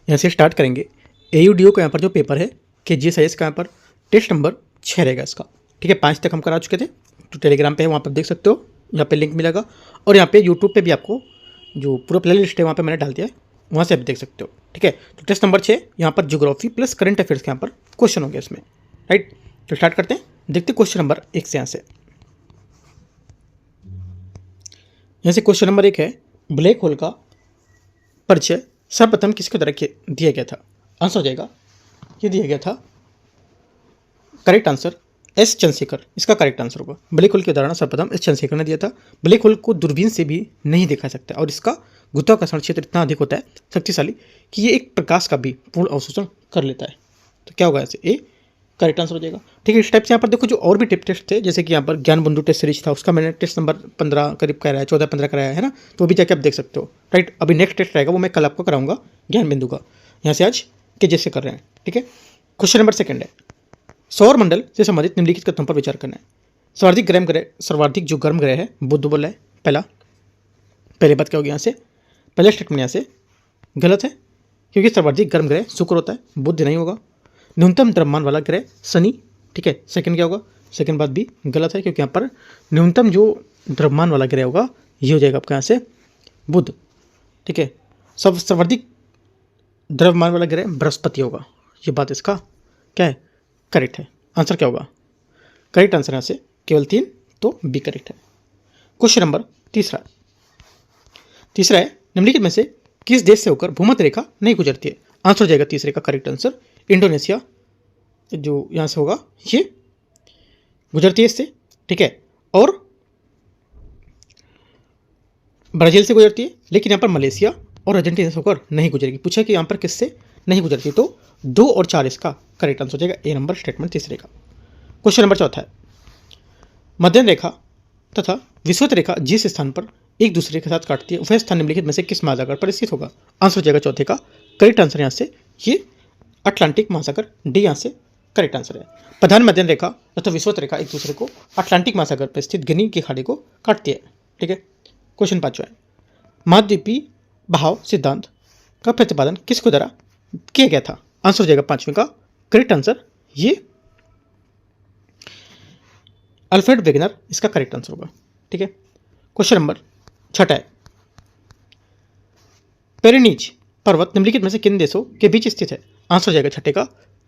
यहाँ से स्टार्ट करेंगे। AUDO का यहाँ पर जो पेपर है KGSIS का यहाँ पर टेस्ट नंबर 6 रहेगा इसका, ठीक है। 5 तक हम करा चुके थे, तो टेलीग्राम पे है, वहाँ पर देख सकते हो, यहाँ पे लिंक मिलेगा। और यहाँ पे यूट्यूब पे भी आपको जो पूरा प्ले लिस्ट है वहाँ पे मैंने डाल दिया है, वहाँ से आप देख सकते हो, ठीक है। तो टेस्ट नंबर 6 यहाँ पर ज्योग्राफी प्लस करंट अफेयर्स के यहाँ पर क्वेश्चन होंगे इसमें, राइट। तो स्टार्ट करते हैं, देखते क्वेश्चन नंबर 1 से। यहाँ से क्वेश्चन नंबर 1 है, ब्लैक होल का परिचय सर्वप्रथम किसके द्वारा दिया गया था? आंसर हो जाएगा, ये दिया गया था, करेक्ट आंसर एस चंद्रशेखर, इसका करेक्ट आंसर होगा। ब्लैक होल की उदाहरण सर्वप्रथम एस चंद्रशेखर ने दिया था। ब्लैक होल को दूरबीन से भी नहीं देखा सकता और इसका गुरुत्वाकर्षण क्षेत्र इतना अधिक होता है, शक्तिशाली, कि ये एक प्रकाश का भी पूर्ण अवशोषण कर लेता है। तो क्या होगा ऐसे, ए करेक्ट आंसर हो जाएगा, ठीक है। इस टाइप से यहाँ पर देखो जो और भी टेस्ट थे, जैसे कि यहाँ पर ज्ञान बंधु टेस्ट सीरीज था, उसका मैंने टेस्ट नंबर 15 करीब कराया, 14-15 कराया है ना, तो अभी जाके आप देख सकते हो, राइट। अभी नेक्स्ट टेस्ट रहेगा वो मैं कल आपको कराऊंगा ज्ञान बिंदु का, यहाँ से आज के जैसे कर रहे हैं, ठीक है। क्वेश्चन नंबर 2 है, सौर मंडल से संबंधित निम्नलिखित कथनों पर विचार करना है। सर्वाधिक जो गर्म ग्रह है बुध बोला है, पहले बात क्या होगी यहाँ से, पहले स्टेटमेंट यहाँ से गलत है, क्योंकि सर्वाधिक गर्म ग्रह शुक्र होता है, बुध नहीं होगा। न्यूनतम द्रव्यमान वाला ग्रह शनि, ठीक है। सेकंड क्या होगा, सेकंड बात भी गलत है, क्योंकि यहाँ पर न्यूनतम जो द्रव्यमान वाला ग्रह होगा ये हो जाएगा आपका यहाँ से बुध, ठीक है। सर्वाधिक द्रव्यमान वाला ग्रह बृहस्पति होगा, ये बात इसका क्या है, करेक्ट है। आंसर क्या होगा, करेक्ट आंसर यहाँ से केवल 3, तो बी करेक्ट है। क्वेश्चन नंबर 3 है, निम्नलिखित में से किस देश से होकर भूमध्य रेखा नहीं गुजरती है? आंसर हो जाएगा तीसरे का करेक्ट आंसर इंडोनेशिया, जो यहाँ से होगा ये गुजरती है इससे, ठीक है। और ब्राजील से गुजरती है, लेकिन यहाँ पर मलेशिया और अर्जेंटीना से होकर नहीं गुजरेगी। पूछा कि यहाँ पर किससे नहीं गुजरती, तो 2 और 4 इसका करेक्ट आंसर हो जाएगा, ए नंबर स्टेटमेंट तीसरे का। क्वेश्चन नंबर 4 है, मध्यम रेखा तथा विषुवत रेखा जिस स्थान पर एक दूसरे के साथ काटती है वह स्थान निम्नलिखित में से किस महासागर पर स्थित होगा? आंसर हो जाएगा चौथे का करेक्ट आंसर यहाँ से ये अटलांटिक महासागर, डी यहाँ से करेक्ट आंसर है। प्रधान मध्यम रेखा तथा विषुवत रेखा एक दूसरे को अटलांटिक महासागर पर स्थित गिनी के खाड़ी को काटती है, ठीक है। क्वेश्चन 5 है, महाद्वीपीय बहाव सिद्धांत का प्रतिपादन किसके द्वारा किया गया था? आंसर हो जाएगा 5वें का करेक्ट आंसर ये अल्फ्रेड वेगनर, इसका करेक्ट आंसर होगा, ठीक है। क्वेश्चन नंबर 6 है, पेरिनीज पर्वत निम्नलिखित में से किन देशों के बीच स्थित है? आंसर हो जाएगा 6 का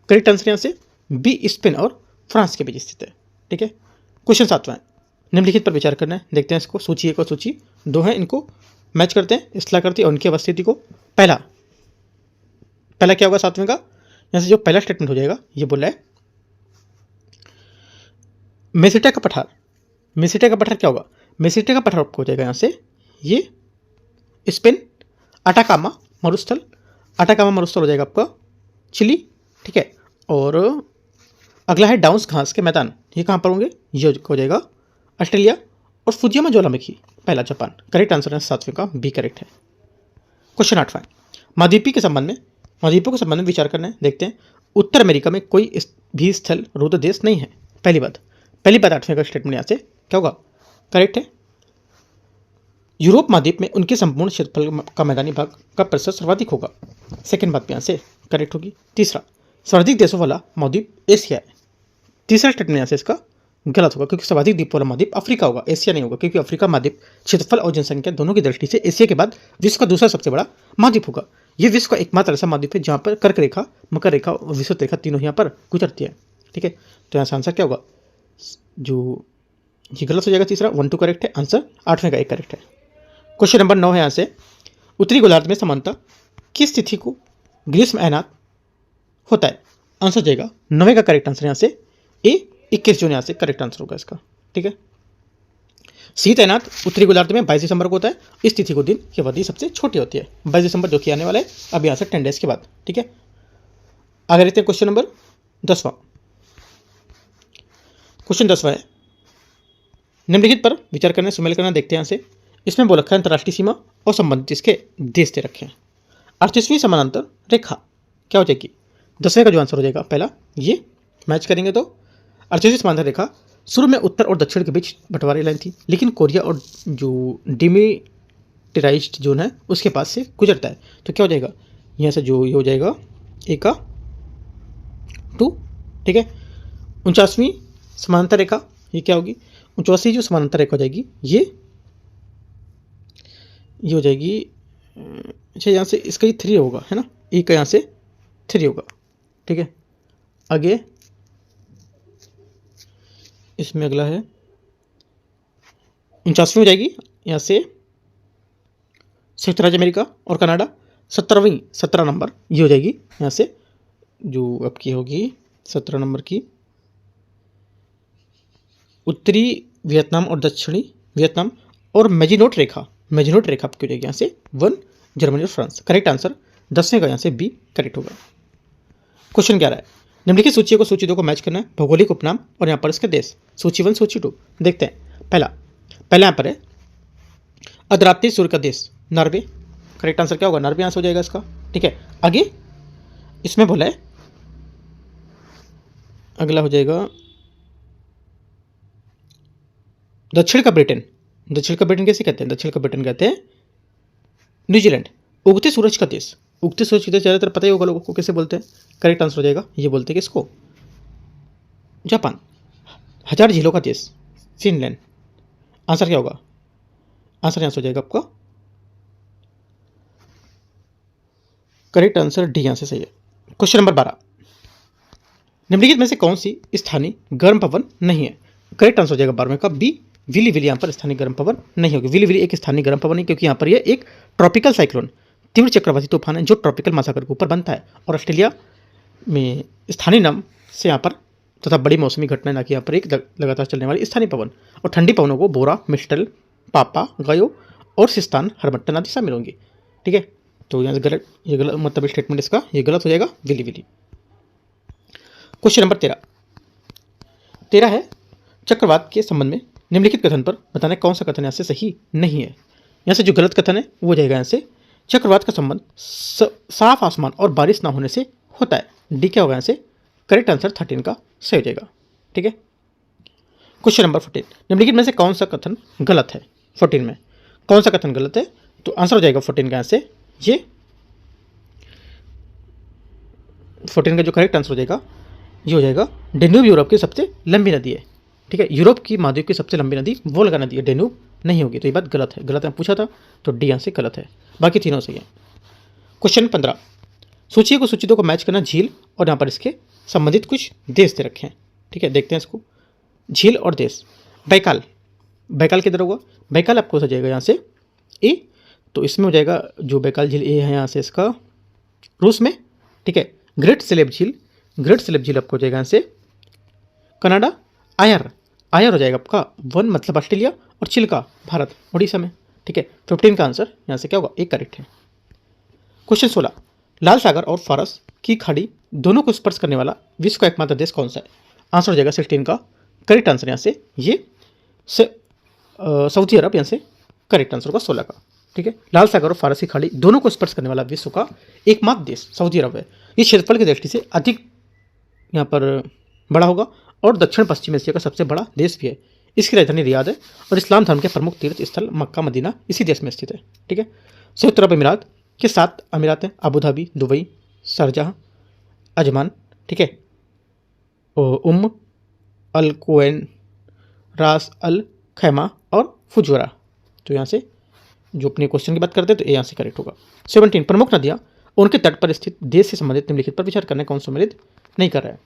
करेक्ट आंसर यहाँ से बी स्पेन और फ्रांस के बीच स्थित है, ठीक है। क्वेश्चन 7 है, निम्नलिखित पर विचार करना है, देखते हैं इसको। सूची 1 और सूची 2 है, इनको मैच करते हैं, इसला करते हैं उनकी अवस्थिति को। पहला क्या होगा 7वें का, यहाँ से जो पहला स्टेटमेंट हो जाएगा ये बोला है मेसिटा का पठार। मेसिटा का पठार क्या होगा, मेसिटा का पठार आपको हो जाएगा यहाँ से ये स्पेन, अटाकामा मरुस्थल हो जाएगा आपका चिली, ठीक है। और अगला है डाउन्स घास के मैदान, ये कहाँ पर होंगे, ये हो जाएगा ऑस्ट्रेलिया। और फुजियामा ज्वालामुखी पहला जापान, करेक्ट आंसर है 7वें का बी करेक्ट है। क्वेश्चन 8 महाद्वीपों के संबंध में विचार करना है, देखते हैं। उत्तर अमेरिका में कोई भी स्थल रुद्ध देश नहीं है, पहली बात 8वें का स्टेटमेंट यहाँ से क्या होगा, करेक्ट है। यूरोप महाद्वीप में उनके संपूर्ण क्षेत्रफल का मैदानी भाग का प्रतिशत सर्वाधिक होगा, सेकंड बात यहाँ से करेक्ट होगी। तीसरा, सर्वाधिक देशों वाला महाद्वीप एशिया है, तीसरा स्टेटमेंट यहाँ से इसका गलत होगा, क्योंकि सर्वाधिक द्वीप वाला महाद्वीप अफ्रीका होगा, एशिया नहीं होगा, क्योंकि अफ्रीका महाद्वीप क्षेत्रफल और जनसंख्या दोनों की दृष्टि से एशिया के बाद विश्व का दूसरा सबसे बड़ा महाद्वीप होगा। यह विश्व का एकमात्र ऐसा महाद्वीप है जहाँ पर कर्क रेखा, मकर रेखा और विषुवत रेखा तीनों यहाँ पर गुजरती है, ठीक है। तो यहाँ से आंसर क्या होगा, जो ये गलत हो जाएगा, तीसरा 1 2 करेक्ट है, आंसर 8वें का 1 करेक्ट है। क्वेश्चन नंबर 9 है, यहाँ से उत्तरी गोलार्ध में समानता किस तिथि को ग्रीष्म अयनात होता है? आंसर जाएगा 9वें का करेक्ट आंसर यहाँ से ए 21 जून यहाँ से करेक्ट आंसर होगा इसका, ठीक है। शीत अयनात उत्तरी गोलार्ध में 22 दिसंबर को होता है, इस तिथि को दिन की अवधि सबसे छोटी होती है, 22 दिसंबर जो कि आने वाला है अब यहाँ से 10 डेज के बाद, ठीक है। आगे रहते हैं क्वेश्चन नंबर 10वां। क्वेश्चन 10वां है, निम्नलिखित पर विचार करना, सुमेल करना, देखते हैं यहाँ से। इसमें बोल रखा है अंतर्राष्ट्रीय सीमा और संबंधित इसके देश दे रखे हैं। 38वीं समानांतर रेखा क्या हो जाएगी, 10वें का जो आंसर हो जाएगा पहला ये मैच करेंगे तो 38वीं समानांतर रेखा शुरू में उत्तर और दक्षिण के बीच बंटवारी लाइन थी, लेकिन कोरिया और जो डिमिलिटराइज्ड जोन है उसके पास से गुजरता है, तो क्या हो जाएगा यहाँ से जो ये हो जाएगा ए का 2, ठीक है। 49वीं समानांतर रेखा ये क्या होगी, 49वीं जो समानांतर रेखा हो जाएगी ये हो जाएगी, अच्छा यहाँ से इसका ये 3 होगा, है ना, ए का यहाँ से 3 होगा, ठीक है। आगे इसमें अगला है 49वीं हो जाएगी यहाँ से संयुक्त राज्य अमेरिका और कनाडा। 17 नंबर ये हो जाएगी यहाँ से जो आपकी होगी 17 नंबर की उत्तरी वियतनाम और दक्षिणी वियतनाम और मेजिनोट रेखा आपकी हो जाएगी यहाँ से 1 जर्मनी और फ्रांस। करेक्ट आंसर 10वें का यहाँ से बी करेक्ट होगा। क्वेश्चन 11 है, निम्नलिखित सूची को सूची 2 को मैच करना है, भौगोलिक उपनाम और यहाँ पर इसके देश। सूची 1 सूची 2 देखते हैं। पहला यहाँ पर है अदराती सूर्य का देश नॉर्वे। करेक्ट आंसर क्या होगा, नॉर्वे आंसर हो जाएगा इसका, ठीक है। आगे इसमें बोला है, अगला हो जाएगा दक्षिण का ब्रिटेन कैसे कहते हैं, दक्षिण का ब्रिटेन कहते हैं न्यूजीलैंड। उगते सूरज का देश ज़्यादातर पता ही होगा लोगों को कैसे बोलते हैं। करेक्ट आंसर हो जाएगा, ये बोलते हैं किसको, जापान। 1000 झीलों का देश फिनलैंड। आंसर क्या होगा, आंसर यहाँ से हो जाएगा आपका करेक्ट आंसर डी यहाँ से सही है। क्वेश्चन नंबर 12, निम्नलिखित में से कौन सी स्थानीय गर्म पवन नहीं है। करेक्ट आंसर हो जाएगा 12वें का बी विली यहाँ पर स्थानीय गर्म पवन नहीं होगी। विली एक स्थानीय गर्म पवन नहीं, क्योंकि यहाँ पर यह एक ट्रॉपिकल साइक्लोन तीव्र चक्रवाती तूफान है जो ट्रॉपिकल महासागर के ऊपर बनता है और ऑस्ट्रेलिया में स्थानीय नाम से यहाँ पर तथा बड़ी मौसमी घटना ना कि यहाँ पर एक लगातार चलने वाली स्थानीय पवन और ठंडी पवनों को बोरा, मिस्टल, पापा, गायो और सिस्तान हरमट्टन आदि शामिल होंगी, ठीक है। तो यहाँ से ये गलत मतलब स्टेटमेंट इसका ये गलत हो जाएगा, विली। क्वेश्चन नंबर 13 है, चक्रवात के संबंध में निम्नलिखित कथन पर बताना कौन सा कथन यहाँ से सही नहीं है। यहाँ से जो गलत कथन है वो जाएगा यहाँ से चक्रवात का संबंध साफ आसमान और बारिश ना होने से होता है। डी क्या होगा यहाँ से करेक्ट आंसर 13 का सही हो जाएगा, ठीक है। क्वेश्चन नंबर 14, निम्नलिखित में से कौन सा कथन गलत है। 14 में कौन सा कथन गलत है, तो आंसर हो जाएगा 14 का यहाँ से ये 14 का जो करेक्ट आंसर हो जाएगा ये हो जाएगा डेन्यूब यूरोप की सबसे लंबी नदी है, ठीक है। यूरोप की महाद्वीप की सबसे लंबी नदी वोल्गा नदी है, डेन्यूब नहीं होगी, तो ये बात गलत है पूछा था, तो डी यहाँ से गलत है, बाकी तीनों सही है। क्वेश्चन 15, सूची को सूची 2 को मैच करना, झील और यहाँ पर इसके संबंधित कुछ देश दे रखे हैं, ठीक है। देखते हैं इसको, झील और देश। बैकाल किधर होगा, बैकाल आपको हो जाएगा यहाँ से ए, तो इसमें हो जाएगा जो बैकाल झील ए है यहाँ से इसका रूस में, ठीक है। ग्रेट स्लेव झील आपको हो जाएगा यहाँ से कनाडा। आयर हो जाएगा आपका 1 मतलब ऑस्ट्रेलिया और चिल्का भारत उड़ीसा में, ठीक है। 15 का आंसर यहाँ से क्या होगा, एक करेक्ट है। क्वेश्चन 16, लाल सागर और फारस की खाड़ी दोनों को स्पर्श करने वाला विश्व का एकमात्र देश कौन सा है। आंसर हो जाएगा 16 का करेक्ट आंसर यहाँ से ये सऊदी अरब, यहाँ से करेक्ट आंसर होगा 16 का, ठीक है। लाल सागर और फारस की खाड़ी दोनों को स्पर्श करने वाला विश्व का एकमात्र देश सऊदी अरब है। ये क्षेत्रफल की दृष्टि से अधिक यहाँ पर बड़ा होगा और दक्षिण पश्चिम एशिया का सबसे बड़ा देश भी है। इसकी राजधानी रियाद है और इस्लाम धर्म के प्रमुख तीर्थ स्थल मक्का मदीना इसी देश में स्थित है, ठीक है। संयुक्त अरब अमीरात के 7 अमीरात हैं, Abu Dhabi, Dubai, Sharjah, Ajman, ठीक है, उम्म अल कुवैन, रास अल खैमा और फुजरा। तो यहाँ से जो अपने क्वेश्चन की बात करते हैं तो यहाँ से करेक्ट होगा। 17, प्रमुख नदियाँ उनके तट पर स्थित देश से संबंधित निम्नलिखित पर विचार करने कौन सम्मिलित नहीं कर रहा है।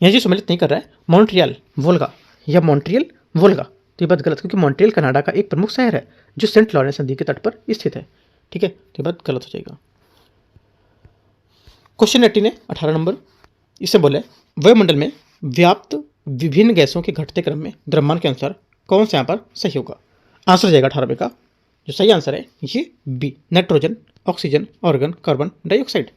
यहाँ जो सम्मिलित नहीं कर रहा है मॉन्ट्रियल वोल्गा या मॉन्ट्रियल वोल्गा, तो ये बात गलत, क्योंकि मॉन्ट्रियल कनाडा का एक प्रमुख शहर है जो सेंट लॉरेंस नदी के तट पर स्थित है, ठीक है, तो ये बात गलत हो जाएगा। क्वेश्चन 18 है 18 नंबर, इससे बोले वायुमंडल में व्याप्त विभिन्न गैसों के घटते क्रम में द्रव्यमान के अनुसार कौन सा यहाँ पर सही होगा। आंसर हो जाएगा 18 का जो सही आंसर है ये B, nitrogen, oxygen, argon, carbon dioxide.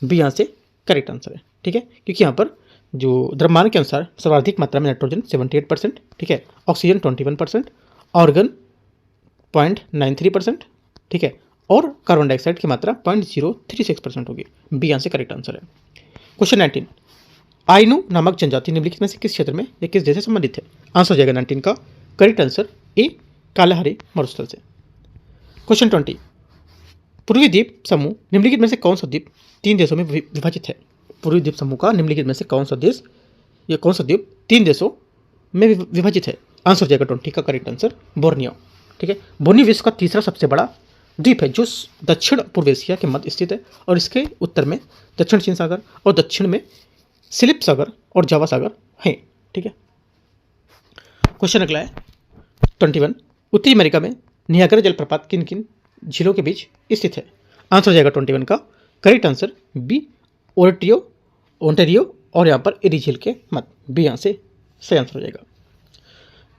B यहाँ से करेक्ट आंसर है, ठीक है, क्योंकि यहाँ पर जो द्रव्यमान के अनुसार सर्वाधिक मात्रा में नाइट्रोजन 78%, ठीक है, ऑक्सीजन 21%, ऑर्गन 0.93%, ठीक है, और कार्बन डाइऑक्साइड की मात्रा 0.036% होगी। बी यहाँ से करेक्ट आंसर है। क्वेश्चन 19, आइनू नामक जनजाति निम्नलिखित में से किस क्षेत्र में या किस देश से संबंधित है। आंसर हो जाएगा 19 का करेक्ट आंसर ए, कालाहारी मरुस्थल से। क्वेश्चन 20, पूर्वी द्वीप समूह निम्नलिखित में से कौन सा द्वीप 3 देशों में विभाजित है? पूर्वी द्वीप समूह का निम्नलिखित में से कौन सा देश या कौन सा द्वीप 3 देशों में विभाजित है? आंसर हो जाएगा 20 का करेक्ट आंसर बोर्नियो। ठीक है, बोर्नियो विश्व का तीसरा सबसे बड़ा द्वीप है जो दक्षिण पूर्व एशिया के मध्य स्थित है और इसके उत्तर में दक्षिण चीन सागर और दक्षिण में सिलिप सागर और जावा सागर हैं। ठीक है, क्वेश्चन अगला है 21। उत्तरी अमेरिका में नियाग्रा जलप्रपात किन किन झीलों के बीच स्थित है? आंसर हो जाएगा 21 का करेक्ट आंसर बी ओंटारियो और यहाँ पर एरी झील के मध्य, बी यहाँ से सही आंसर हो जाएगा।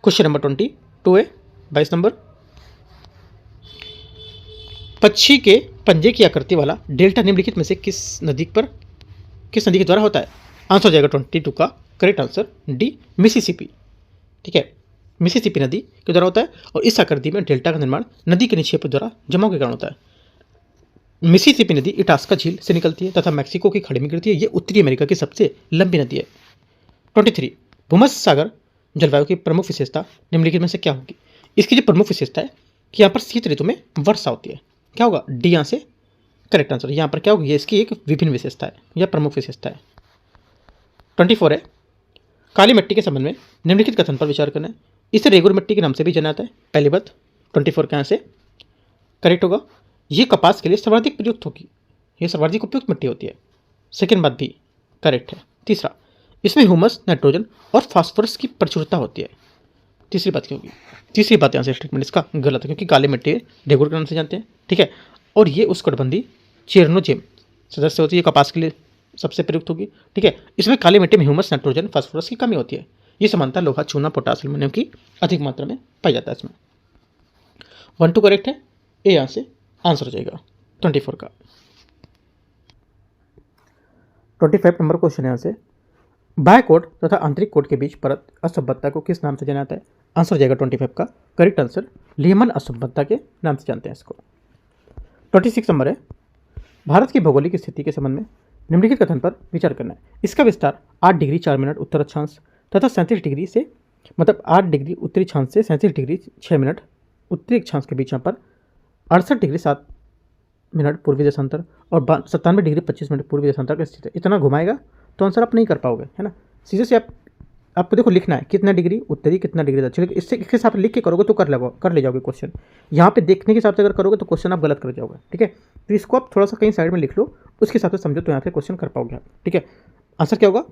क्वेश्चन नंबर 22 है 22 नंबर। पक्षी के पंजे की आकृति वाला डेल्टा निम्नलिखित में से किस नदी के द्वारा होता है? आंसर हो जाएगा 22 का करेक्ट आंसर डी मिसिसिपी। ठीक है, मिसिसिपी नदी के द्वारा होता है और इस आकृति में डेल्टा का निर्माण नदी के निक्षेप द्वारा जमाव के कारण होता है। मिसिसिपी नदी इटास्का झील से निकलती है तथा मैक्सिको की खाड़ी में गिरती है। ये उत्तरी अमेरिका की सबसे लंबी नदी है। 23 भूमध्य सागर जलवायु की प्रमुख विशेषता निम्नलिखित में से क्या होगी? इसकी जो प्रमुख विशेषता है कि यहाँ पर शीत ऋतु में वर्षा होती है। क्या होगा? डी यहाँ से करेक्ट आंसर। यहाँ पर क्या होगी? इसकी एक विभिन्न विशेषता है या प्रमुख विशेषता है। 24 है काली मिट्टी के संबंध में निम्नलिखित कथन पर विचार करना है। इसे रेगुर मिट्टी के नाम से भी जाना जाता है। पहली बात 24 का यहाँ से करेक्ट होगा। ये कपास के लिए सर्वाधिक प्रयुक्त होगी, ये सर्वाधिक उपयुक्त मिट्टी होती है। सेकेंड बात भी करेक्ट है। तीसरा, इसमें ह्यूमस, नाइट्रोजन और फास्फोरस की प्रचुरता होती है। तीसरी बात क्या होगी? तीसरी बात यहाँ से स्टेटमेंट इसका गलत है क्योंकि काली मिट्टी रेगुर के नाम से जानते हैं। ठीक है, और ये उष्णकटिबंधीय चेरनोजेम सदस्य होती है, कपास के लिए सबसे प्रयुक्त होगी। ठीक है, इसमें काली मिट्टी में ह्यूमस, नाइट्रोजन, फास्फोरस की कमी होती है। ये समानता लोहा, चूना, पोटास, एल्यूमिनियम की अधिक मात्रा में पाई जाता है। इसमें 1 2 करेक्ट है, ए यहाँ से आंसर हो जाएगा 24 का। 25 नंबर क्वेश्चन यहाँ से बाह्य कोट तथा आंतरिक कोट के बीच परत असभ्यता को किस नाम से जाना जाता है? आंसर हो जाएगा 25 का करेक्ट आंसर लीहमन असभ्यता के नाम से जानते हैं इसको। 26 नंबर है भारत की भौगोलिक स्थिति के संबंध में निम्नलिखित कथन पर विचार करना है। इसका विस्तार 8 डिग्री 4 मिनट उत्तर अक्षांश तथा 37 डिग्री से 8 डिग्री उत्तरी अक्षांश से 37 डिग्री 6 मिनट उत्तरी अक्षांश के बीच यहाँ पर 68 डिग्री 7 मिनट पूर्वी देशांतर और 97 डिग्री 25 मिनट पूर्वी देशांतर का स्थित है। इतना घुमाएगा तो आंसर आप नहीं कर पाओगे, है ना। सीधे से आपको देखो लिखना है कितना डिग्री उत्तरी कितना डिग्री दक्षिण, इसके हिसाब से लिख के करोगे तो कर ले जाओगे क्वेश्चन। यहाँ पे देखने के हिसाब से अगर करोगे तो क्वेश्चन आप गलत कर जाओगे। ठीक है, तो इसको आप थोड़ा सा कहीं साइड में लिख लो, उसके हिसाब से समझो तो यहाँ पे क्वेश्चन कर पाओगे आप। ठीक है, आंसर क्या होगा?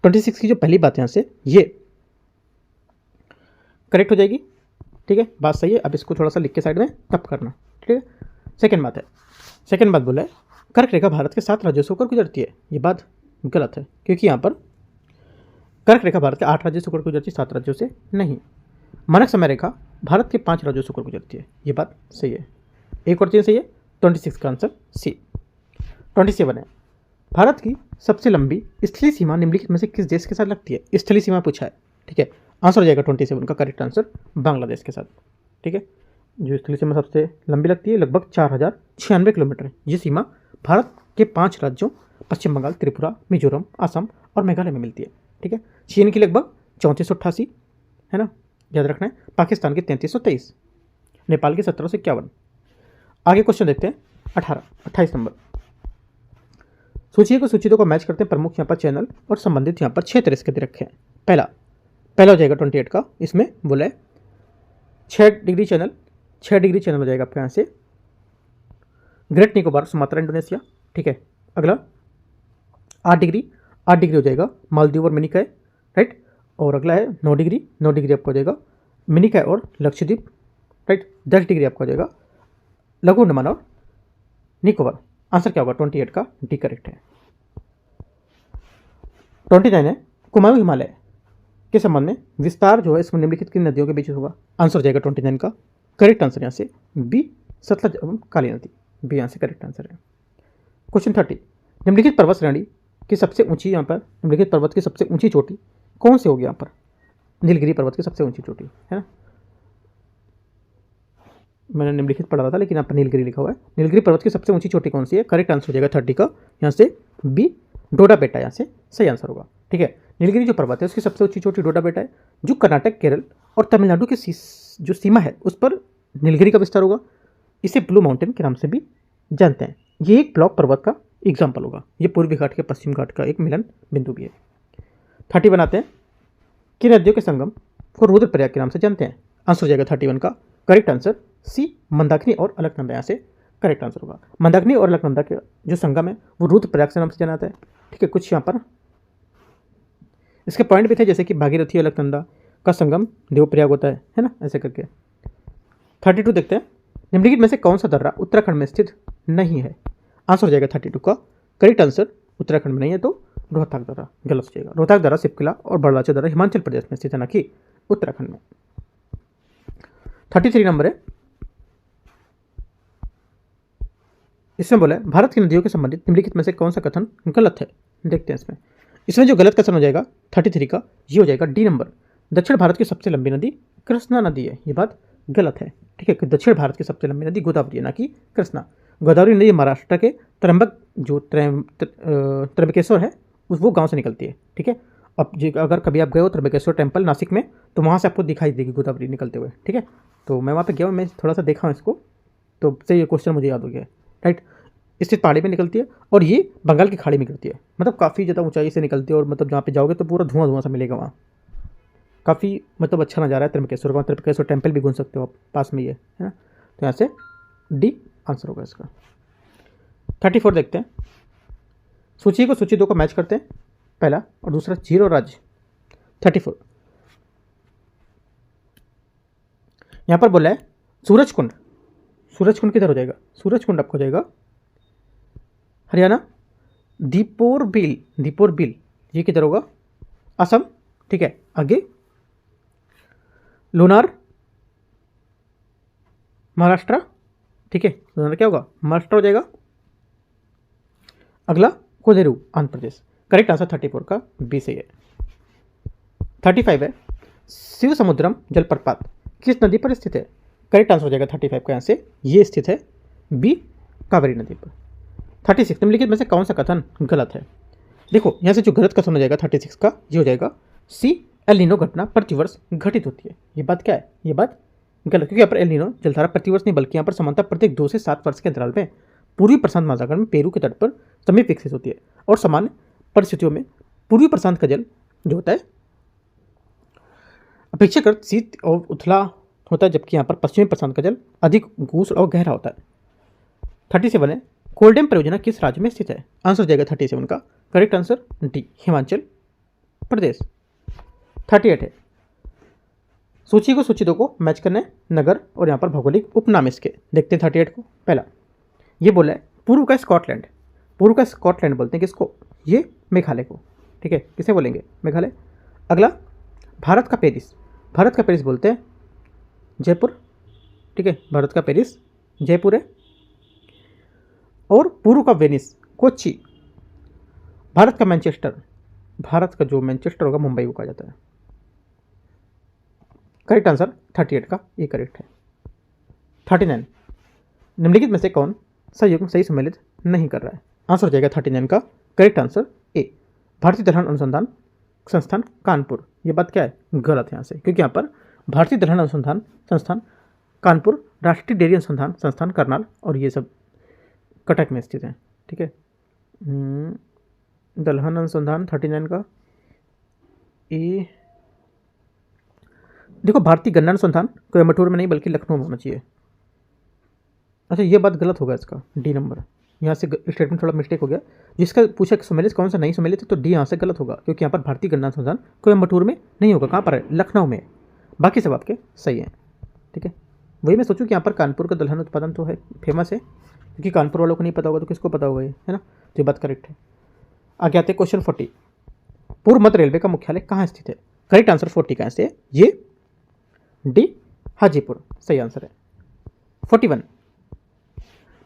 26 की जो पहली बात है यहाँ से ये करेक्ट हो जाएगी। ठीक है, बात सही है। अब इसको थोड़ा सा लिख के साइड में तब करना। ठीक है, सेकेंड बात है, सेकेंड बात बोला है कर्क रेखा भारत के 7 राज्यों से होकर गुजरती है। ये बात गलत है क्योंकि यहाँ पर कर्क रेखा भारत के 8 राज्यों से होकर गुजरती है, 7 राज्यों से नहीं। मानक समय रेखा भारत के 5 राज्यों से होकर गुजरती है। ये बात सही है, एक और चीज़ सही है। 26 का आंसर सी। 27 है भारत की सबसे लंबी स्थलीय सीमा निम्नलिखित में से किस देश के साथ लगती है? स्थलीय सीमा पूछा है। ठीक है, आंसर हो जाएगा 27 का करेक्ट आंसर बांग्लादेश के साथ। ठीक है, जो स्थलीय सीमा सबसे लंबी लगती है लगभग 4096 किलोमीटर है। ये सीमा भारत के 5 राज्यों पश्चिम बंगाल, त्रिपुरा, मिजोरम, असम और मेघालय में मिलती है। ठीक है, चीन की लगभग 3488 है ना, याद रखना है। पाकिस्तान के 3323, नेपाल के 1751। आगे क्वेश्चन देखते हैं 28 नंबर। सूची को मैच करते हैं प्रमुख यहाँ पर चैनल और संबंधित यहाँ पर क्षेत्र इसके दे रखे हैं। पहला हो जाएगा 28 का, इसमें बोला है 6 डिग्री चैनल हो जाएगा आपके यहाँ से ग्रेट निकोबार, सुमात्रा, इंडोनेशिया। ठीक है, अगला 8 डिग्री हो जाएगा मालदीव और मिनिकॉय, राइट। और अगला है 9 डिग्री आपका हो जाएगा मिनिकॉय और लक्षद्वीप, राइट। 10 डिग्री आपका हो जाएगा लघु अंडमान और निकोबार। आंसर क्या होगा? 28 का डी करेक्ट है। 29 है कुमाऊं हिमालय के संबंध में विस्तार जो है इसमें निम्नलिखित किन नदियों के बीच होगा? आंसर हो जाएगा 29 का करेक्ट आंसर यहाँ से बी सतलज एवं काली नदी, बी यहाँ से करेक्ट आंसर है। क्वेश्चन 30 निम्नलिखित पर्वत श्रेणी की सबसे ऊंची यहाँ पर निम्नलिखित पर्वत की सबसे ऊंची चोटी कौन सी होगी? यहाँ पर नीलगिरी पर्वत की सबसे ऊंची चोटी है ना, मैंने निम्नलिखित पढ़ा था लेकिन यहाँ पर नीलगिरी लिखा हुआ है। नीलगिरी पर्वत की सबसे ऊंची चोटी कौन सी है? करेक्ट आंसर हो जाएगा 30 का यहाँ से बी डोडा बेटा, यहाँ से सही आंसर होगा। ठीक है, नीलगिरी जो पर्वत है उसकी सबसे ऊंची चोटी डोडा बेटा है जो कर्नाटक, केरल और तमिलनाडु की जो सीमा है उस पर नीलगिरी का विस्तार होगा। इसे ब्लू माउंटेन के नाम से भी जानते हैं। ये एक ब्लॉक पर्वत का एग्जाम्पल होगा। ये पूर्वी घाट के पश्चिम घाट का एक मिलन बिंदु भी है। 31 आते हैं कि नदियों के संगम को रुद्रप्रयाग के नाम से जानते हैं। आंसर हो जाएगा 31 का करेक्ट आंसर सी, मंदाकिनी और अलकनंदा। यहाँ से करेक्ट आंसर होगा। मंदाकिनी और अलकनंदा के जो संगम है वो रुद्रप्रयाग से नाम से जाना जाता है। ठीक है, कुछ यहाँ पर इसके पॉइंट भी थे, जैसे कि भागीरथी अलकनंदा का संगम देवप्रयाग होता है ना, ऐसे करके। 32 देखते हैं, निम्नलिखित में से कौन सा दर्रा उत्तराखंड में स्थित नहीं है। आंसर हो जाएगा 32 का करेक्ट आंसर उत्तराखंड में नहीं है तो रोहतक दर्रा गलत हो जाएगा। रोहतक दर्रा, शिवकिला और बड़लाचा दर्रा हिमाचल प्रदेश में स्थित है, ना कि उत्तराखंड में। 33 नंबर है, इसमें बोला है भारत की नदियों के संबंधित निम्नलिखित में से कौन सा कथन गलत है। देखते हैं इसमें जो गलत कथन हो जाएगा 33 का ये हो जाएगा डी नंबर। दक्षिण भारत की सबसे लंबी नदी कृष्णा नदी है, ये बात गलत है। ठीक है, दक्षिण भारत की सबसे लंबी नदी गोदावरी है, ना कि कृष्णा। गोदावरी नदी महाराष्ट्र के त्र्यंबक जो त्र्यंबकेश्वर है वो गांव से निकलती है। ठीक है, अब अगर कभी आप गए हो त्र्यंबकेश्वर टेम्पल नासिक में तो वहाँ से आपको दिखाई देगी गोदावरी निकलते हुए। ठीक है, तो मैं वहाँ पे गया हूँ, मैं थोड़ा सा देखा हूँ इसको, तो से ये क्वेश्चन मुझे याद हो गया। राइट, स्थित पहाड़ी में निकलती है और ये बंगाल की खाड़ी में निकलती है, मतलब काफ़ी ज़्यादा ऊंचाई से निकलती है और मतलब जहाँ पे जाओगे तो पूरा धुआं धुआं सा मिलेगा वहाँ। काफ़ी मतलब अच्छा नज़ारा है त्र्यंबकेश्वर का। त्र्यंबकेश्वर टेम्पल भी घूम सकते हो आप, पास में ये है ना। तो यहाँ से डी आंसर होगा इसका। 34 देखते हैं, सूची को सूची 2 को मैच करते हैं, पहला और दूसरा जीरो राज्य। 34 यहाँ पर बोला है सूरजकुंड। सूरजकुंड किधर हो जाएगा? सूरजकुंड आपको हो जाएगा हरियाणा। दीपोर बिल ये किधर होगा? असम। ठीक है, आगे लोनार महाराष्ट्र। ठीक है, लोनार क्या होगा? महाराष्ट्र हो जाएगा। अगला कोदेरू आंध्र प्रदेश। करेक्ट आंसर 34 का बी सही है। 35 है, शिव समुद्रम जलप्रपात किस नदी पर स्थित है? करेक्ट आंसर हो जाएगा 35 का, यहाँ से ये स्थित है बी, कावेरी नदी पर। 36 निम्नलिखित में से कौन सा कथन गलत है? देखो यहाँ से जो गलत कथन हो जाएगा 36 का ये हो जाएगा सी, एल नीनो घटना प्रतिवर्ष घटित होती है। ये बात क्या है? ये बात गलत, क्योंकि यहाँ पर एल नीनो जलधारा प्रतिवर्ष नहीं बल्कि यहाँ पर समानता प्रत्येक 2 से 7 वर्ष के अंतराल में पूर्वी प्रशांत महासागर में पेरू के तट पर समीप विकसित होती है और सामान्य परिस्थितियों में पूर्वी प्रशांत का जल जो होता है अपेक्षाकृत शीत और उथला होता है, जबकि यहाँ पर पश्चिमी प्रशांत का जल अधिक गूढ़ और गहरा होता है। 37 है, कोलडैम परियोजना किस राज्य में स्थित है? आंसर हो जाएगा 37 का correct answer D, Himachal Pradesh. 38 है, सूची को सूची 2 को मैच करने नगर और यहाँ पर भौगोलिक उपनाम इसके। देखते हैं 38 को। पहला ये बोला है पूर्व का स्कॉटलैंड। पूर्व का स्कॉटलैंड बोलते हैं किसको? ये मेघालय को। ठीक है, किसे बोलेंगे? मेघालय। अगला भारत का पेरिस। भारत का पेरिस बोलते हैं जयपुर। ठीक है, भारत का पेरिस जयपुर है। और पूर्व का वेनिस कोच्चि। भारत का मैनचेस्टर, भारत का जो मैनचेस्टर होगा मुंबई को कहा जाता है। करेक्ट आंसर 38 का ये करेक्ट है। 39 निम्नलिखित में से कौन संयुग्म सही सम्मिलित नहीं कर रहा है? आंसर हो जाएगा 39 का करेक्ट आंसर ए, भारतीय दलहन अनुसंधान संस्थान कानपुर। ये बात क्या है? गलत है यहाँ से, क्योंकि यहाँ पर भारतीय दलहन अनुसंधान संस्थान कानपुर, राष्ट्रीय डेयरी अनुसंधान संस्थान करनाल और ये सब कटक में स्थित है। ठीक है, दलहन अनुसंधान 39 का ए। देखो भारतीय गन्ना अनुसंधान कोयम्बटूर में नहीं बल्कि लखनऊ में होना चाहिए। अच्छा ये बात गलत होगा इसका, डी नंबर। यहाँ से स्टेटमेंट थोड़ा मिस्टेक हो गया। जिसका पूछा कि सम्मिलित कौन सा नहीं सम्मिलित है तो डी यहाँ से गलत होगा, क्योंकि यहाँ पर भारतीय गन्ना अनुसंधान कोयम्बटूर में नहीं होगा। कहाँ पर है? लखनऊ में। बाकी सब आपके सही हैं। ठीक है, वही मैं सोचूं कि यहाँ पर कानपुर का दलहन उत्पादन तो है फेमस है, क्योंकि कानपुर वालों को नहीं पता होगा तो किसको पता होगा ये, है ना। तो ये बात करेक्ट है। आगे आते हैं क्वेश्चन 40। पूर्व मध्य रेलवे का मुख्यालय कहाँ स्थित है? करेक्ट आंसर 40 कहाँ से? ये डी, हाजीपुर सही आंसर है। 41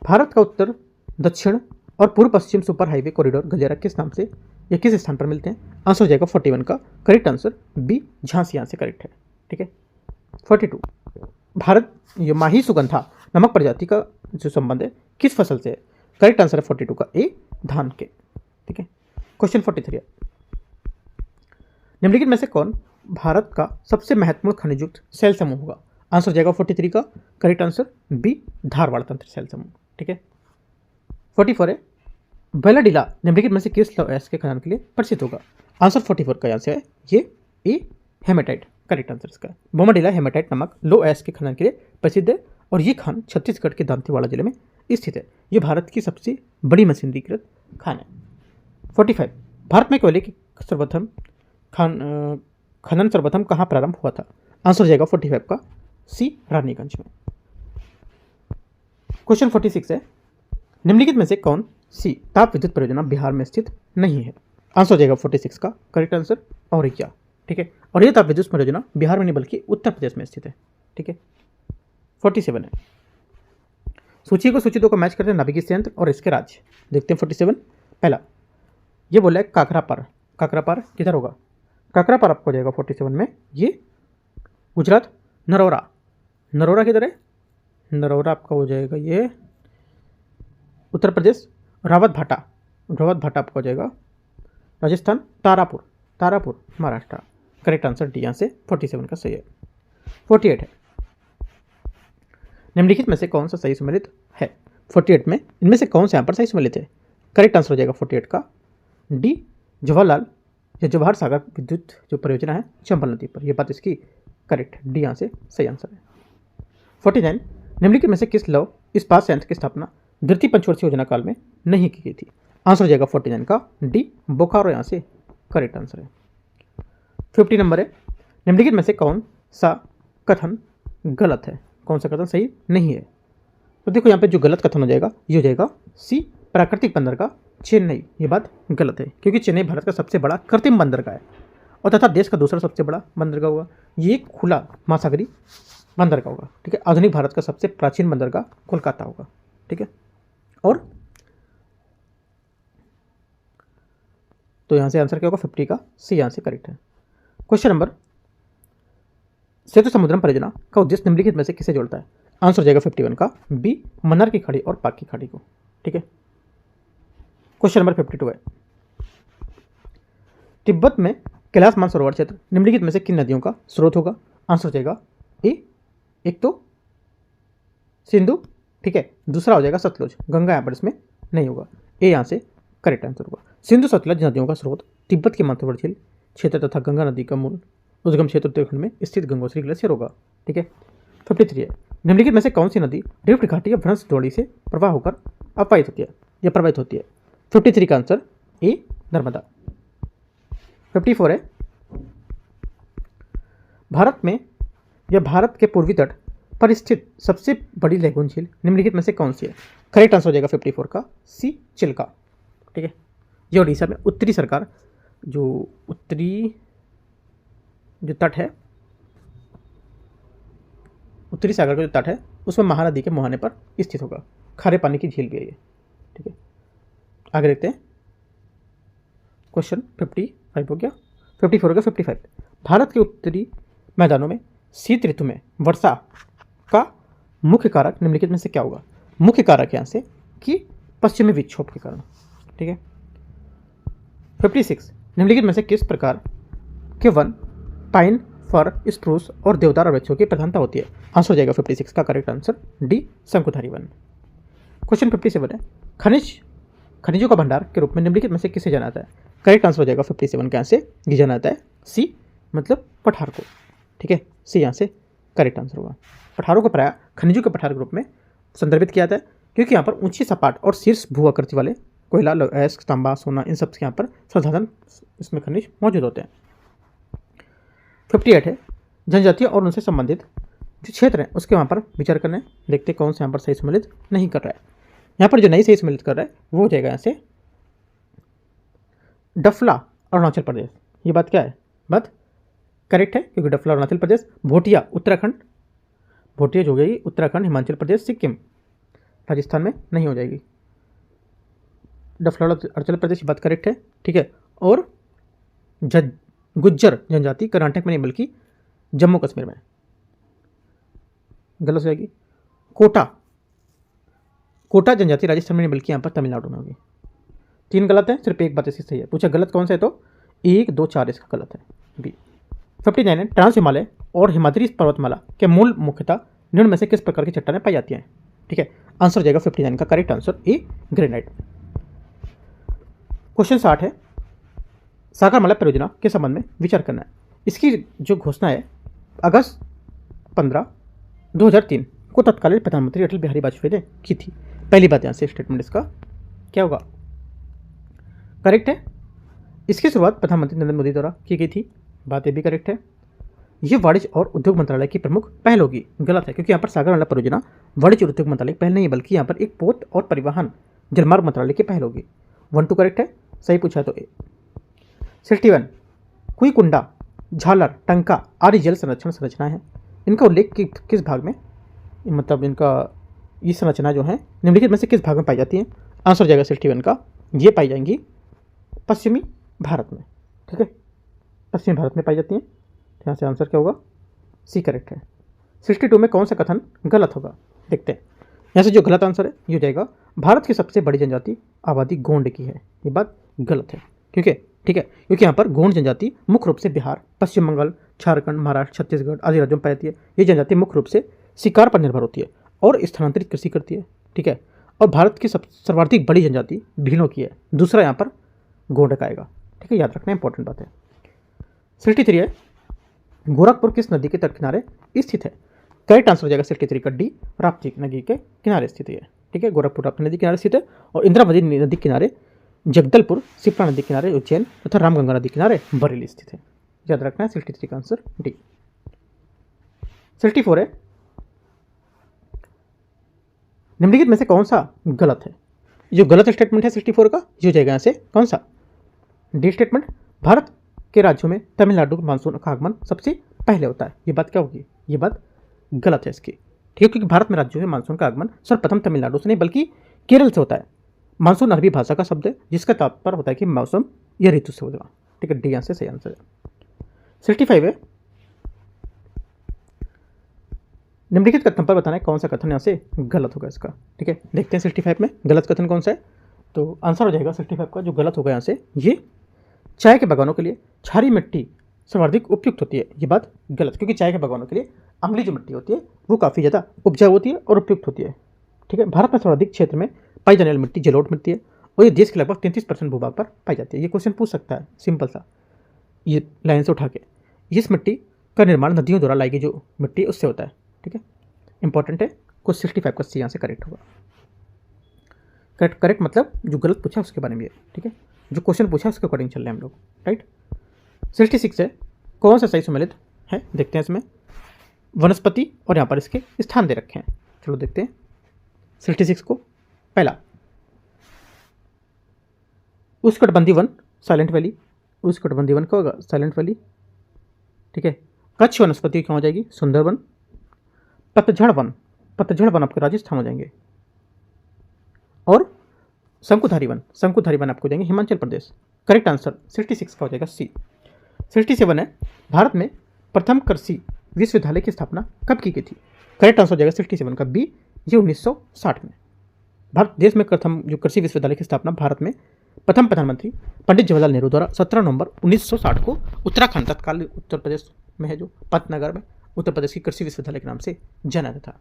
भारत का उत्तर दक्षिण और पूर्व पश्चिम सुपर हाईवे कॉरिडोर गलियारा किस नाम से या किस स्थान पर मिलते हैं? आंसर हो जाएगा 41 का करेक्ट आंसर बी, झांसी यहाँ से करेक्ट है। ठीक है, 42 भारत ये माही सुगंधा नमक प्रजाति का जो संबंध है किस फसल से है? करेक्ट आंसर है 42 का ए, धान के। ठीक है, क्वेश्चन 43 निम्नलिखित में से कौन भारत का सबसे महत्वपूर्ण खनिजयुक्त सेल समूह होगा? आंसर हो जाएगा 43 का करेक्ट आंसर बी, धारवाड़ तंत्र सेल समूह। ठीक है, 44 है, बेलाडीला निम्नलिखित में से किस लौह अयस्क के खनन के लिए प्रसिद्ध होगा? आंसर 44 का यहाँ से है ये ए हेमेटाइट, करेक्ट आंसर इसका। बोमाडीला हेमेटाइट नामक लौह अयस्क के खनन के लिए प्रसिद्ध है और ये खान छत्तीसगढ़ के दंतेवाड़ा जिले में स्थित है। ये भारत की सबसे बड़ी मशीनरीकृत खान है। 45 भारत में कोयले की सर्वप्रथम खनन सर्वप्रथम कहाँ प्रारंभ हुआ था? आंसर हो जाएगा 45 का सी रानीगंज में। क्वेश्चन 46 है, निम्नलिखित में से कौन सी ताप विद्युत परियोजना बिहार में स्थित नहीं है? आंसर हो जाएगा 46 का करेक्ट आंसर और क्या, ठीक है। और ये ताप विद्युत परियोजना बिहार में नहीं बल्कि उत्तर प्रदेश में स्थित है, ठीक है। 47 है, सूची को सूची 2 को मैच करते हैं नाभिकीय संयंत्र और इसके राज्य। देखते हैं 47। पहला ये बोला है काकरापार, काकरापार किधर होगा? काकरापार आपको हो जाएगा 47 में ये गुजरात। नरोरा, नरोरा किधर है? नरोरा आपका हो जाएगा ये उत्तर प्रदेश। रावत भाटा, रावत भाटा आपका हो जाएगा Rajasthan. Tarapur, Tarapur Maharashtra. Correct answer D यहाँ से 47 का सही है। 48 है, निम्नलिखित में से कौन सा सही सम्मिलित है? 48 में इनमें से कौन से यहाँ पर सही सम्मिलित है? करेक्ट आंसर हो जाएगा 48 का डी जवाहरलाल या जवाहर सागर विद्युत जो परियोजना है चंबल नदी पर, यह बात इसकी करेक्ट डी यहाँ से सही आंसर है। 49 निम्नलिखित में से किस लौह इस्पात संयंत्र की स्थापना द्वितीय पंचवर्षीय योजना काल में नहीं की गई थी? आंसर हो जाएगा 49 का डी बोकारो यहाँ से करेक्ट आंसर है। 50 नंबर है, निम्नलिखित में से कौन सा कथन गलत है? कौन सा कथन सही नहीं है? तो देखो यहाँ पे जो गलत कथन हो जाएगा ये हो जाएगा सी प्राकृतिक बंदरगाह चेन्नई। ये बात गलत है क्योंकि चेन्नई भारत का सबसे बड़ा कृत्रिम बंदरगाह है और तथा देश का दूसरा सबसे बड़ा बंदरगाह होगा। ये खुला महासागरीय बंदरगाह होगा, ठीक है। आधुनिक भारत का सबसे प्राचीन बंदरगाह कोलकाता होगा, ठीक है। और तो यहाँ से आंसर क्या होगा? 50 का सी यहाँ से करेक्ट है। क्वेश्चन नंबर, सेतु समुद्रम परियोजना का उद्देश्य निम्नलिखित में से किसे जोड़ता है? आंसर हो जाएगा 51 का बी मन्नार की खाड़ी और पाक की खाड़ी को, ठीक है। क्वेश्चन नंबर 52 है, तिब्बत में कैलाश मानसरोवर क्षेत्र निम्नलिखित में से किन नदियों का स्रोत होगा? आंसर हो जाएगा ए एक तो सिंधु, ठीक है। दूसरा हो जाएगा सतलुज, गंगा यहाँ पर इसमें नहीं होगा। ए यहाँ से करेक्ट आंसर होगा। सिंधु सतलज नदियों का स्रोत तिब्बत के मानसरोवर झील क्षेत्र तथा गंगा नदी का मूल उद्गम क्षेत्र उत्तराखंड में स्थित गंगोत्री ग्लेशियर होगा, ठीक है। 53 है, निम्नलिखित में से कौन सी नदी रिफ्ट घाटी या भ्रंश द्रोणी से प्रवाह होकर अपायित होती है या प्रवाहित होती है? 53 का आंसर ए नर्मदा। 54 है, भारत में या भारत के पूर्वी तट पर स्थित सबसे बड़ी लैगून झील निम्नलिखित में से कौन सी है? करेक्ट आंसर हो जाएगा 54 का सी चिल्का, ठीक है। ये उड़ीसा में उत्तरी सरकार जो उत्तरी जो तट है, उत्तरी सागर का जो तट है उसमें महानदी के मुहाने पर स्थित होगा। खारे पानी की झील भी है ये, ठीक है। आगे देखते हैं क्वेश्चन 55 हो गया। 54 हो गया। 55 भारत के उत्तरी मैदानों में शीत ऋतु में वर्षा का मुख्य कारक निम्नलिखित में से क्या होगा? मुख्य कारक यहाँ से कि पश्चिमी विक्षोभ के कारण, ठीक है। 56 निम्नलिखित में से किस प्रकार के वन पाइन फर स्प्रूस और देवदार वृक्षों की प्रधानता होती है? आंसर हो जाएगा 56 का करेक्ट आंसर डी शंकुधारी वन। क्वेश्चन 57 है, खनिजों का भंडार के रूप में निम्नलिखित में से किसे जाना जाता है? करेक्ट आंसर हो जाएगा 57 के यहाँ से ये जाना जाता है सी मतलब पठार को, ठीक है। सी यहाँ से करेक्ट आंसर होगा। पठारों को प्रायः खनिजों के पठार के रूप में संदर्भित किया जाता है क्योंकि यहाँ पर ऊंची सपाट और शीर्ष भू आकृति वाले कोयला अयस्क तांबा सोना इन सब के यहाँ पर साधारण इसमें खनिज मौजूद होते हैं। 58 है, जनजातीय और उनसे संबंधित जो क्षेत्र हैं उसके वहाँ पर विचार करना है। देखते कौन से यहाँ पर सही सम्मिलित नहीं कर रहा है। यहाँ पर जो नहीं सही सम्मिलित कर रहा है वो हो जाएगा यहाँ से डफला अरुणाचल प्रदेश। ये बात क्या है? बात करेक्ट है क्योंकि डफला अरुणाचल प्रदेश, भोटिया उत्तराखंड, भोटिया जो हो गई उत्तराखंड, हिमाचल प्रदेश, सिक्किम राजस्थान में नहीं हो जाएगी। डफला अरुणाचल प्रदेश बात करेक्ट है, ठीक है। और गुज्जर जनजाति कर्नाटक में नहीं बल्कि जम्मू कश्मीर में, गलत हो जाएगी। कोटा जनजाति राजस्थान में नहीं बल्कि यहाँ पर तमिलनाडु में होगी। 3 गलत है, सिर्फ एक बात इसकी सही है। पूछा गलत कौन सा है तो 1 2 4 इसका गलत है बी। 59 है, ट्रांस हिमालय और हिमाद्री पर्वतमाला के मूल मुख्यतः निम्न में से किस प्रकार की चट्टानें पाई जाती हैं? ठीक है, आंसर हो जाएगा 59 का correct answer A granite. Question 60 है, सागरमाला परियोजना के संबंध में विचार करना है। इसकी जो घोषणा है अगस्त 15, 2003 को तत्कालीन प्रधानमंत्री अटल बिहारी वाजपेयी ने की थी। पहली बात यहाँ से स्टेटमेंट इसका क्या होगा, करेक्ट है। इसकी शुरुआत प्रधानमंत्री नरेंद्र मोदी द्वारा की गई थी, बात ये भी करेक्ट है। ये वाणिज्य और उद्योग मंत्रालय की प्रमुख पहल होगी, गलत है, क्योंकि यहाँ पर सागरमाला परियोजना वाणिज्य और उद्योग मंत्रालय की पहल नहीं है, बल्कि यहाँ पर एक पोत और परिवहन जलमार्ग मंत्रालय की पहल होगी। 1 2 करेक्ट है, सही पूछा तो ए। 61 कुईकुंडा, झालर, टंका आदि जल संरक्षण संरचनाएं हैं। इनका उल्लेख किस भाग में, मतलब इनका ये संरचना जो है निम्नलिखित में से किस भाग में पाई जाती है। आंसर हो जाएगा 61 का, ये पाई जाएंगी पश्चिमी भारत में, ठीक है, पश्चिमी भारत में पाई जाती हैं। यहाँ से आंसर क्या होगा, सी करेक्ट है। 62 में कौन सा कथन गलत होगा, देखते हैं। यहाँ से जो गलत आंसर है ये हो जाएगा भारत की सबसे बड़ी जनजाति आबादी गोंड की है, ये बात गलत है, ठीक है, क्योंकि यहाँ पर गोंड जनजाति मुख्य रूप से बिहार, पश्चिम बंगाल, झारखंड, महाराष्ट्र, छत्तीसगढ़ आदि राज्यों में पाई जाती है। ये जनजाति मुख्य रूप से शिकार पर निर्भर होती है और स्थानांतरित कृषि करती है, ठीक है। और भारत की सर्वाधिक बड़ी जनजाति भीलों की है, दूसरा यहाँ पर गोंड का आएगा, ठीक है, याद रखना इंपॉर्टेंट बात है। 63 है, गोरखपुर किस नदी के तट किनारे स्थित है। करेक्ट आंसर हो जाएगा 63 का डी, राप्ती नदी के किनारे स्थित है, ठीक है, गोरखपुर राप्ती नदी किनारे स्थित है। और इंद्रावती नदी किनारे जगदलपुर, शिप्रा नदी किनारे उज्जैन तथा रामगंगा नदी किनारे बरेली स्थित है, याद रखना है 63 का आंसर डी। 64 है, निम्नलिखित में से कौन सा गलत है। जो गलत स्टेटमेंट है 64 का, ये हो जाएगा यहाँ से कौन सा, डी स्टेटमेंट। भारत के राज्यों में तमिलनाडु मानसून का आगमन सबसे पहले होता है, ये बात क्या होगी, ये बात गलत है इसकी, ठीक है, क्योंकि भारत में राज्यों में मानसून का आगमन सर्वप्रथम तमिलनाडु से नहीं बल्कि केरल से होता है। मानसून अरबी भाषा का शब्द है जिसका तात्पर्य होता है कि मौसम या ऋतु से होगा, ठीक है, डी यहाँ से सही आंसर है। 65 है, निम्नलिखित कथन पर बताना है कौन सा कथन यहाँ से गलत होगा इसका, ठीक है, देखते हैं 65 में गलत कथन कौन सा है। तो आंसर हो जाएगा 65 का जो गलत होगा यहाँ से, ये चाय के बागानों के लिए क्षारीय मिट्टी सर्वाधिक उपयुक्त होती है, ये बात गलत, क्योंकि चाय के बागानों के लिए अम्लीय जो मिट्टी होती है वो काफ़ी ज़्यादा उपजाऊ होती है और उपयुक्त होती है, ठीक है। भारत में सर्वाधिक क्षेत्र में पाई जाने वाली मिट्टी जलोढ़ मिट्टी है और ये देश के लगभग 33% भूभाग पर पाई जाती है। ये क्वेश्चन पूछ सकता है सिंपल सा, ये लाइन से उठा के, इस मिट्टी का निर्माण नदियों द्वारा लाई गई जो मिट्टी उससे होता है, ठीक है, इंपॉर्टेंट है। कुछ 65 का सी यहाँ से करेक्ट होगा। करेक्ट मतलब जो गलत पूछा उसके बारे में है, ठीक है, जो क्वेश्चन पूछा उसके अकॉर्डिंग चल रहे हैं हम लोग, राइट। 66 है, कौन सा सही सम्मिलित है, देखते हैं इसमें वनस्पति और यहाँ पर इसके स्थान दे रखे हैं, चलो देखते हैं 66 को। पहला उष्णकटिबंधीय वन साइलेंट वैली, उष्णकटिबंधीय वन का होगा साइलेंट वैली, ठीक है। कच्छ वनस्पति क्या हो जाएगी, सुंदरवन। पतझड़ वन आपके राजस्थान हो जाएंगे। और शंकुधारी वन आपको देंगे हिमाचल प्रदेश। करेक्ट आंसर 66 का हो जाएगा सी। 67 है, भारत में प्रथम कृषि विश्वविद्यालय की स्थापना कब की गई थी। करेक्ट आंसर हो जाएगा 67 का बी, ये 1960 में। भारत देश में प्रथम जो कृषि विश्वविद्यालय की स्थापना भारत में प्रथम प्रधानमंत्री पंडित जवाहरलाल नेहरू द्वारा 17 नवंबर 1960 को उत्तराखंड तत्कालीन उत्तर प्रदेश में है जो पतनगर में उत्तर प्रदेश की कृषि विश्वविद्यालय के नाम से जाना जाता था।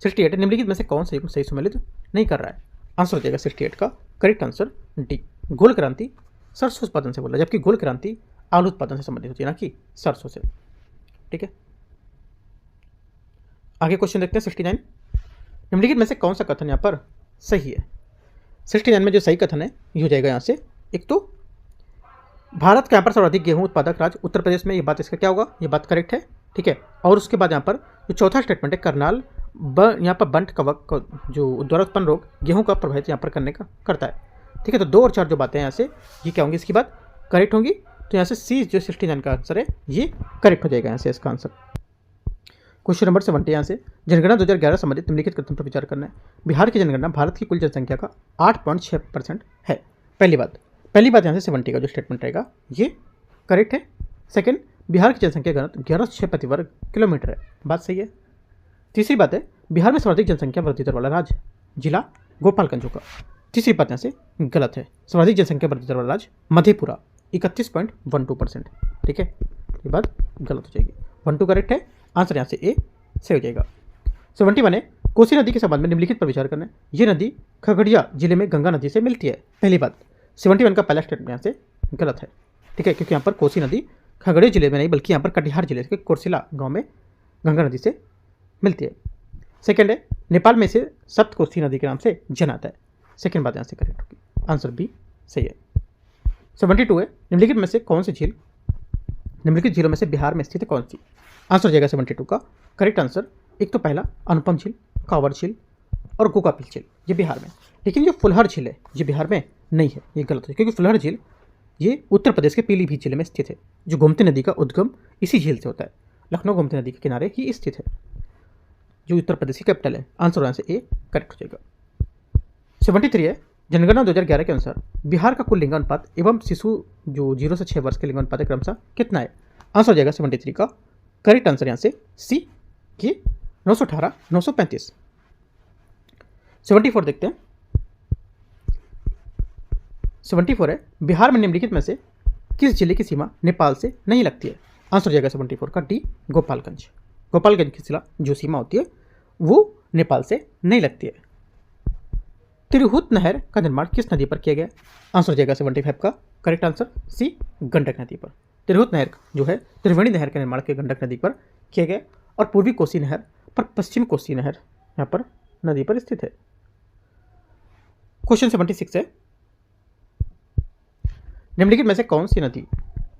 68 निम्नलिखित में से कौन सा सही सम्मिलित नहीं कर रहा है। आंसर हो जाएगा 68 का करेक्ट आंसर डी। गोल क्रांति सरसों उत्पादन से बोला, जबकि गोल क्रांति आलू उत्पादन से संबंधित होती है, ना कि सरसों से, ठीक है। आगे क्वेश्चन देखते हैं 69। निम्नलिखित में से कौन सा कथन यहाँ पर सही है। 69 में जो सही कथन है ये हो जाएगा यहाँ से, एक तो भारत का यहाँ पर सर्वाधिक गेहूं उत्पादक राज्य उत्तर प्रदेश में, ये बात इसका क्या होगा, ये बात करेक्ट है, ठीक है। और उसके बाद यहाँ पर जो चौथा स्टेटमेंट है करनाल यहाँ पर बंट कवक जो द्वारा उत्पन्न रोग गेहूं का प्रभावित यहाँ पर करने का करता है, ठीक है। तो 2 और 4 जो बातें हैं यहाँ से ये क्या होंगी, इसकी बात करेक्ट होंगी। तो यहाँ से सी जो 69 का आंसर है ये करेक्ट हो जाएगा यहाँ से इसका आंसर। क्वेश्चन नंबर 70 यहाँ से जनगणना 2011 संबंधित निम्नलिखित कथन पर विचार करना है। बिहार की जनगणना भारत की कुल जनसंख्या का 8.6% है। पहली बात यहाँ से 70 का जो स्टेटमेंट रहेगा ये करेक्ट है। सेकंड, बिहार की जनसंख्या घनत्व 1106 प्रति वर्ग किलोमीटर है, बात सही है। तीसरी बात है बिहार में सर्वाधिक जनसंख्या वृद्धि दर वाला राज्य जिला गोपालगंज होगा। तीसरी बात यहाँ से गलत है, सर्वाधिक जनसंख्या वृद्धि दर वाला राज्य मधेपुरा 31.12%, ठीक है, ये बात गलत हो जाएगी। 12 करेक्ट है, आंसर यहाँ से ए सही हो जाएगा। 71 है, कोसी नदी के संबंध में निम्नलिखित पर विचार करना है। ये नदी खगड़िया जिले में गंगा नदी से मिलती है। पहली बात, 71 का पहला स्टेटमेंट यहाँ से गलत है, ठीक है, क्योंकि यहाँ पर कोसी नदी खगड़िया जिले में नहीं बल्कि यहाँ पर कटिहार जिले के कोरसिला गांव में गंगा नदी से मिलती है। सेकंड है, नेपाल में से सप्तकोसी नदी के नाम से जन आता है। सेकंड बात यहाँ से करेक्ट होगी, आंसर बी सही है। 72 है, निम्नलिखित में से कौन सी झील, निम्नलिखित झीलों में से बिहार में स्थित है कौन सी? आंसर हो जाएगा 72 का करेक्ट आंसर। एक तो पहला अनुपम झील, कांवर झील और गोकापिल झील, ये बिहार में। लेकिन जो फुलहर झील है ये बिहार में नहीं है, ये गलत है, क्योंकि फुलहर झील ये उत्तर प्रदेश के पीलीभीत जिले में स्थित है। जो गोमती नदी का उद्गम इसी झील से होता है, लखनऊ गोमती नदी के किनारे ही स्थित है, जो उत्तर प्रदेश की कैपिटल है। आंसर यहाँ से ए करेक्ट हो जाएगा। 73 है, जनगणना 2011 के अनुसार बिहार का कुल लिंगानुपात एवं शिशु जो 0 से 6 वर्ष के लिंगानुपात है क्रमशः कितना है? आंसर हो जाएगा 73 का करेक्ट आंसर यहाँ से सी कि 918 935। 74 देखते हैं। 74 है, बिहार में निम्नलिखित में से किस जिले की सीमा नेपाल से नहीं लगती है? आंसर हो जाएगा 74 का डी गोपालगंज। गोपालगंज की जो सीमा होती है वो नेपाल से नहीं लगती है। तिरहुत नहर का निर्माण किस नदी पर किया गया? आंसर हो जाएगा 75 का करेक्ट आंसर सी गंडक नदी पर। तिरहुत नहर जो है त्रिवेणी नहर के निर्माण के गंडक नदी पर किया गया और पूर्वी कोसी नहर पर पश्चिम कोसी नहर यहाँ पर नदी पर स्थित है। क्वेश्चन 76 है, निम्नलिखित में से कौन सी नदी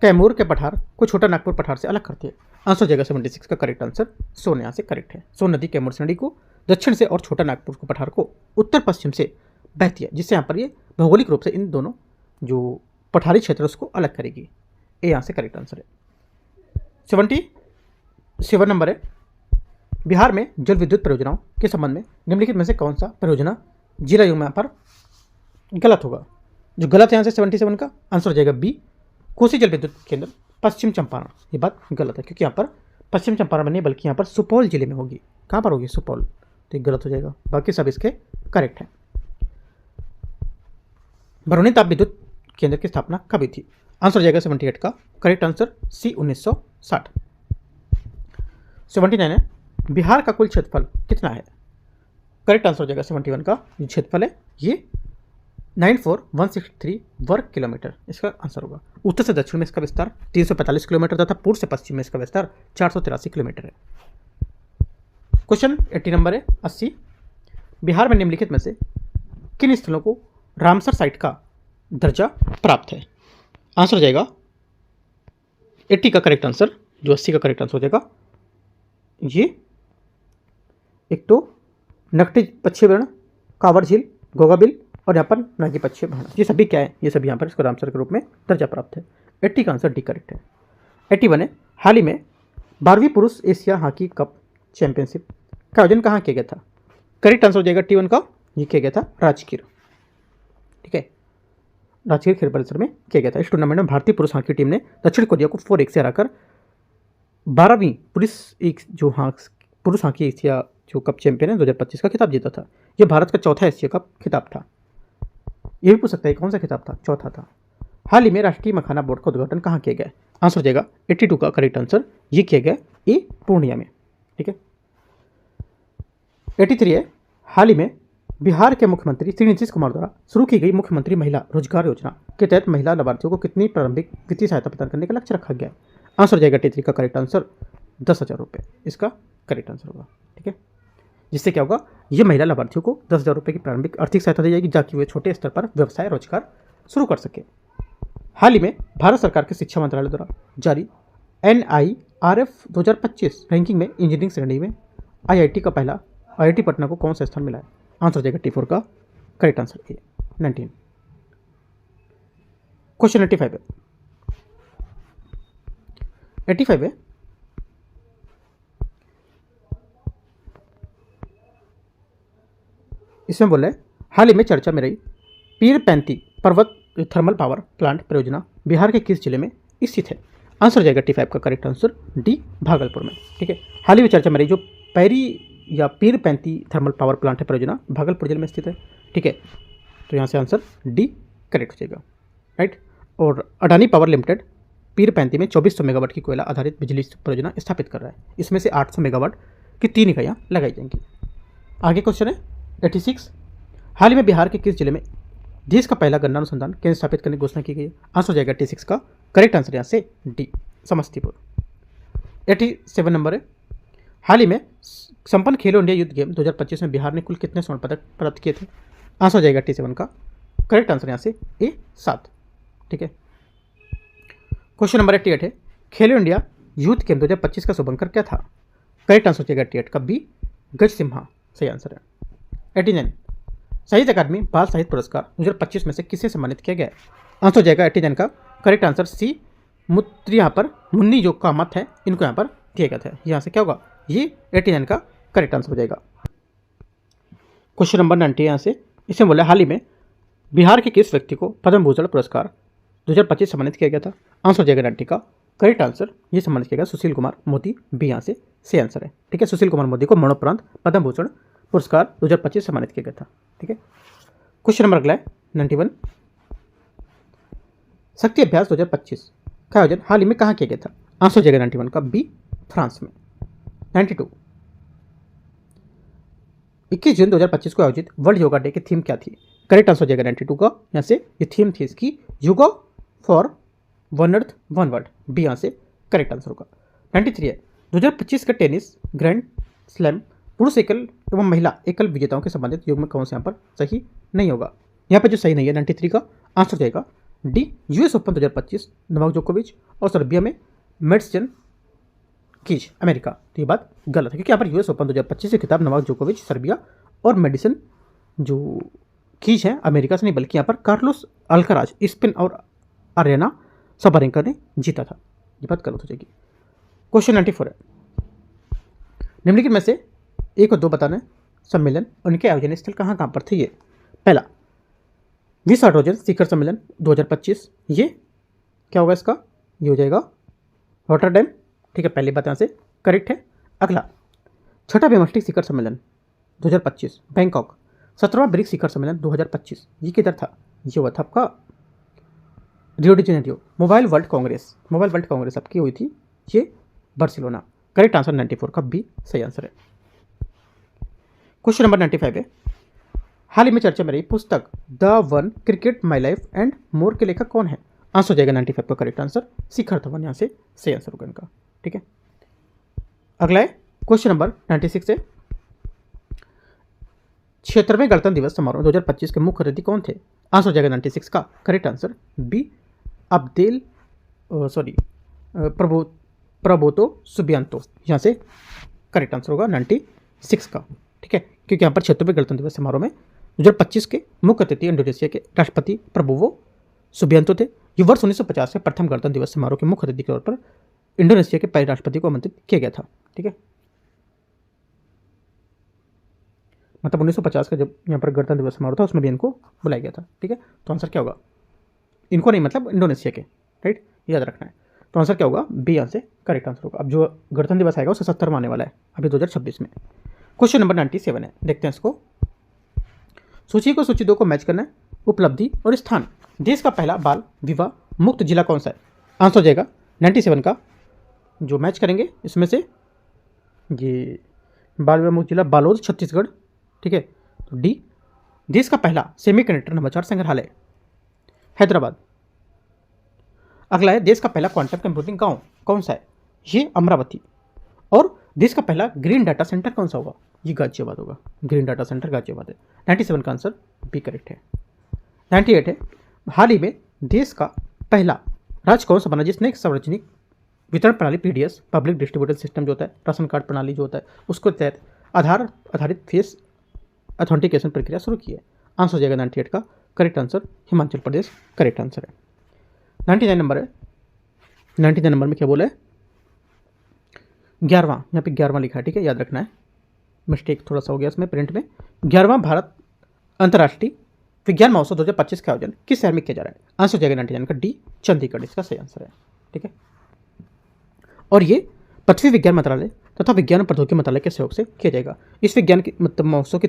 कैमूर के पठार को छोटा नागपुर पठार से अलग करती है? आंसर हो जाएगा 76 का करेक्ट आंसर सोन यहाँ से करेक्ट है। सोन नदी कैमूर से नदी को दक्षिण से और छोटा नागपुर को पठार को उत्तर पश्चिम से बहती है, जिससे यहाँ पर ये भौगोलिक रूप से इन दोनों जो पठारी क्षेत्र उसको अलग करेगी। ए यहाँ से करेक्ट आंसर है। 77 नंबर है, बिहार में जल विद्युत परियोजनाओं के संबंध में निम्नलिखित में से कौन सा परियोजना जिला योग में यहाँ पर गलत होगा? जो गलत है यहाँ से 77 का आंसर हो जाएगा बी कोसी जल विद्युत केंद्र पश्चिम चंपारण। ये बात गलत है, क्योंकि यहाँ पर पश्चिम चंपारण में नहीं बल्कि यहाँ पर सुपौल जिले में होगी। कहाँ पर होगी? सुपौल। तो ये गलत हो जाएगा, बाकी सब इसके करेक्ट हैं। बरौनी ताप विद्युत केंद्र की स्थापना कब हुई थी? आंसर हो जाएगा 78 का करेक्ट आंसर सी 1960। 79 है, बिहार का कुल क्षेत्रफल कितना है? करेक्ट आंसर हो जाएगा 71 का जो क्षेत्रफल है ये 94163 वर्ग किलोमीटर इसका आंसर होगा। उत्तर से दक्षिण में इसका विस्तार 345 किलोमीटर तथा पूर्व से पश्चिम में इसका विस्तार 483 किलोमीटर है। क्वेश्चन 80 नंबर है 80, बिहार में निम्नलिखित में से किन स्थलों को रामसर साइट का दर्जा प्राप्त है? आंसर हो जाएगा 80 का करेक्ट आंसर जो 80 का करेक्ट आंसर हो जाएगा ये एक तो नकटी पक्षी वर्ण, कांवर झील, गोगाबिल और यहाँ पर नागी पक्षी वर्ण, ये सभी क्या है? ये सभी यहाँ पर इसको रामसर के रूप में दर्जा प्राप्त है। 80 का आंसर डी करेक्ट है। 81 है, हाल ही में 12वीं पुरुष एशिया हॉकी कप चैंपियनशिप का आयोजन कहाँ किया गया था? करेक्ट आंसर हो जाएगा 81 का, ये किया गया था राजगीर, ठीक है, राजगीर खेल परिसर में किया गया था। इस टूर्नामेंट में भारतीय पुरुष हॉकी टीम ने दक्षिण कोरिया को 4-1 से हराकर 12वीं पुरुष हॉकी एशिया जो कप चैंपियन है 2025 का खिताब जीता था। यह भारत का चौथा एशिया कप खिताब था। यह भी पूछ सकता है कौन सा खिताब था? चौथा था। हाल ही में राष्ट्रीय मखाना बोर्ड का उद्घाटन कहाँ किया गया? आंसर हो जाएगा 82 का करेक्ट आंसर, ये किया गया ए पूर्णिया में, ठीक है। 83 है, हाल ही में बिहार के मुख्यमंत्री श्री नीतीश कुमार द्वारा शुरू की गई मुख्यमंत्री महिला रोजगार योजना के तहत महिला लाभार्थियों को कितनी प्रारंभिक वित्तीय सहायता प्रदान करने का लक्ष्य रखा गया? आंसर हो जाएगा 83 का करेक्ट आंसर 10,000 रुपये इसका करेक्ट आंसर होगा, ठीक है। जिससे क्या होगा? ये महिला लाभार्थियों को 10,000 रुपये की प्रारंभिक आर्थिक सहायता दी जाएगी ताकि वे छोटे स्तर पर व्यवसाय रोजगार शुरू कर सके। हाल ही में भारत सरकार के शिक्षा मंत्रालय द्वारा जारी NIRF 2025 रैंकिंग में इंजीनियरिंग श्रेणी में IIT का पहला IIT पटना को कौन सा स्थान मिला है? आंसर हो जाएगा 84 का करेक्ट आंसर ए 19। क्वेश्चन 85 है, 85 है, इसमें बोला है हाल ही में चर्चा में रही पीरपैंती पर्वत थर्मल पावर प्लांट परियोजना बिहार के किस जिले में स्थित है? आंसर हो जाएगा 85 का करेक्ट आंसर डी भागलपुर में, ठीक है। हाल ही में चर्चा में रही जो पैरी या पीरपैंती थर्मल पावर प्लांट है परियोजना भागलपुर जिले में स्थित है, ठीक है। तो यहाँ से आंसर डी करेक्ट हो जाएगा, राइट। और अडानी पावर लिमिटेड पीरपैंती में 2400 मेगावाट की कोयला आधारित बिजली परियोजना स्थापित कर रहा है। इसमें से 800 मेगावाट की 3 इकाइयाँ लगाई जाएंगी। आगे क्वेश्चन है 86। हाल ही में बिहार के किस जिले में देश का पहला गन्ना अनुसंधान केंद्र स्थापित करने की घोषणा की गई है? आंसर हो जाएगा 86 का करेक्ट आंसर यहाँ से डी, समस्तीपुर। 87 नंबर है, हाल ही में संपन्न खेलो इंडिया यूथ गेम 2025 में बिहार ने कुल कितने स्वर्ण पदक प्राप्त किए थे? आंसर हो जाएगा 87 का करेक्ट आंसर यहाँ से ए 7। ठीक है। क्वेश्चन नंबर 88 है, खेलो इंडिया यूथ गेम 2025 का शुभंकर क्या था? करेक्ट आंसर हो जाएगा 88 का बी गज सिम्हा, सही आंसर है। 89 साहित्य अकादमी बाल साहित्य पुरस्कार 2025 में से किसे सम्मानित किया गया है? आंसर हो जाएगा 89 का करेक्ट आंसर सी मुत्री, यहाँ पर मुन्नी जो कामत है इनको यहाँ पर दिया गया था। यहाँ से क्या होगा, ये 89 का करेक्ट आंसर हो जाएगा। क्वेश्चन नंबर 90 यहाँ से, इसमें बोला हाल ही में बिहार के किस व्यक्ति को पद्म भूषण पुरस्कार 2025 सम्मानित किया गया था? आंसर हो जाएगा 90 का करेक्ट आंसर, ये सम्मानित किया गया सुशील कुमार मोदी, बी यहाँ से सही आंसर है। ठीक है, सुशील कुमार मोदी को मरणोपरांत पद्म भूषण पुरस्कार 2025 सम्मानित किया गया था। ठीक है। क्वेश्चन नंबर अगला है 91। शक्ति अभ्यास 2025 का आयोजन हाल ही में कहाँ किया गया था? आंसर हो जाएगा 91 का बी फ्रांस में। 92 21 जून 2025 को आयोजित वर्ल्ड योगा डे की थीम क्या थी? करेक्ट आंसर हो जाएगा 92 का, यहाँ से ये थीम थी इसकी yoga for one earth one world, B यहाँ से करेक्ट आंसर होगा। 93 है, 2025 का टेनिस ग्रैंड स्लैम पुरुष एकल एवं महिला एकल विजेताओं के संबंधित युग में कौन से यहाँ पर सही नहीं होगा? यहाँ पर जो सही नहीं है 93 का आंसर हो जाएगा डी यूएस ओपन 2025 नोवाक जोकोविच और सर्बिया में मेड्सन कीज अमेरिका। तो ये बात गलत है क्योंकि यहाँ पर यूएस ओपन 2025 से खिताब नोवाक जोकोविच सर्बिया और मेडिसन जो कीज है अमेरिका से नहीं बल्कि यहाँ पर कार्लोस अल्काराज स्पेन और अरेना सबरेंका ने जीता था। ये बात गलत हो जाएगी। क्वेश्चन 94 है, निम्नलिखित में से एक और दो बताना सम्मेलन उनके आयोजन स्थल कहाँ कहाँ पर थे? ये पहला विश्व हाइड्रोजन शिखर सम्मेलन 2025, ये क्या होगा इसका? ये हो जाएगा रॉटरडैम। ठीक है, पहली बात यहाँ से करेक्ट है। अगला छठा बिमस्टेक शिखर सम्मेलन 2025 बैंकॉक। 17वां ब्रिक्स शिखर सम्मेलन 2025 ये किधर था? ये हुआ था आपका Rio de Janeiro. Mobile world Congress आपकी हुई थी ये बार्सिलोना। करेक्ट आंसर 94 का बी सही आंसर है। क्वेश्चन नंबर 95 है, हाल ही में चर्चा में रही पुस्तक the one cricket my life and more के लेखक कौन है? आंसर हो जाएगा 95 का करेक्ट आंसर शिखर धवन, यहाँ से सही आंसर होगा इनका। ठीक है। अगला है क्वेश्चन नंबर 96 है, 76वें गणतंत्र दिवस समारोह 2025 के मुख्य अतिथि कौन थे? आंसर हो जाएगा 96 का correct answer B Abdel Prabowo Subianto, यहाँ से करेक्ट आंसर होगा 96 का। ठीक है, क्योंकि यहाँ पर 76वें गणतंत्र दिवस समारोह में 2025 के मुख्य अतिथि इंडोनेशिया के राष्ट्रपति प्रबोवो सुबियांतो थे। ये वर्ष 1950 के प्रथम गणतंत्र दिवस समारोह के मुख्य अतिथि के तौर पर इंडोनेशिया के पहले राष्ट्रपति को आमंत्रित किया गया था। ठीक है, मतलब 1950 का जब यहाँ पर गणतंत्र दिवस समारोह था उसमें भी इनको बुलाया गया था। ठीक है, तो आंसर क्या होगा? इनको नहीं, मतलब इंडोनेशिया के, राइट, याद रखना है। तो आंसर क्या होगा? बी यहाँ से करेक्ट आंसर होगा। अब जो गणतंत्र दिवस आएगा वो 77 में आने वाला है अभी 2026 में। क्वेश्चन नंबर 97 है, देखते हैं इसको। सूची को सूची 2 को मैच करना है। उपलब्धि और स्थान, देश का पहला बाल विवाह मुक्त जिला कौन सा है? आंसर हो जाएगा 97 का, जो मैच करेंगे इसमें से ये बाल विवाह मुक्त जिला बालोद छत्तीसगढ़। ठीक है, तो डी देश का पहला सेमीकंडक्टर नवाचार संग्रहालय हैदराबाद। अगला है देश का पहला क्वांटम कंप्यूटिंग गांव कौन सा है? ये अमरावती। और देश का पहला ग्रीन डाटा सेंटर कौन सा होगा? ये गाजियाबाद होगा, ग्रीन डाटा सेंटर गाजियाबाद है। 97 का आंसर बी करेक्ट है। 98 है, हाल ही में देश का पहला राज्य कौन सा बना जिसने एक सार्वजनिक वितरण प्रणाली पीडीएस पब्लिक डिस्ट्रीब्यूटेड सिस्टम जो होता है, राशन कार्ड प्रणाली जो होता है उसको तहत आधार आधारित फेस ऑथेंटिकेशन प्रक्रिया शुरू की है? आंसर हो जाएगा 98 का correct answer Himachal Pradesh correct answer है। 99 नंबर है, 99 नंबर में क्या बोला है? 11वां, यहाँ पे 11वां लिखा है। ठीक है, याद रखना है, मिस्टेक थोड़ा सा हो गया इसमें प्रिंट में। 11वां भारत अंतर्राष्ट्रीय विज्ञान महोत्सव 2025 का आयोजन किस शहर में किया जा रहा है? आंसर हो जाएगा 99 का डी चंडीगढ़, इसका सही आंसर है। ठीक है, और ये पृथ्वी विज्ञान मंत्रालय तथा विज्ञान और प्रौद्योगिकी मंत्रालय के सहयोग से किया जाएगा। इस विज्ञान की मतलब महोत्सव की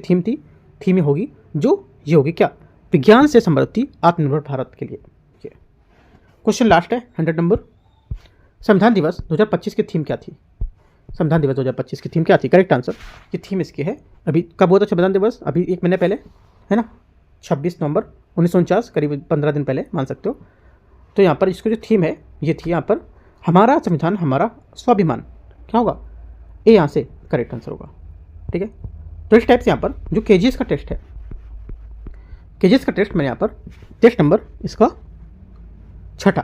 थीम होगी जो ये होगी क्या? विज्ञान से समृद्धि आत्मनिर्भर भारत के लिए। क्वेश्चन लास्ट है 100 नंबर, संविधान दिवस 2025 की थीम क्या थी? संविधान दिवस 2025 की थीम क्या थी? करेक्ट आंसर, ये थीम इसकी है। अभी कब हुआ था संविधान दिवस? अभी 1 महीने पहले, है ना, 26 नवंबर 1949, करीब 15 दिन पहले मान सकते हो। तो यहाँ पर इसकी जो थीम है ये थी यहाँ पर हमारा संविधान हमारा स्वाभिमान। क्या होगा? ए यहाँ से करेक्ट आंसर होगा। ठीक है, तो इस टाइप से यहाँ पर जो केजीएस का टेस्ट है, केजीएस का टेस्ट मैंने यहाँ पर टेस्ट नंबर इसका 6,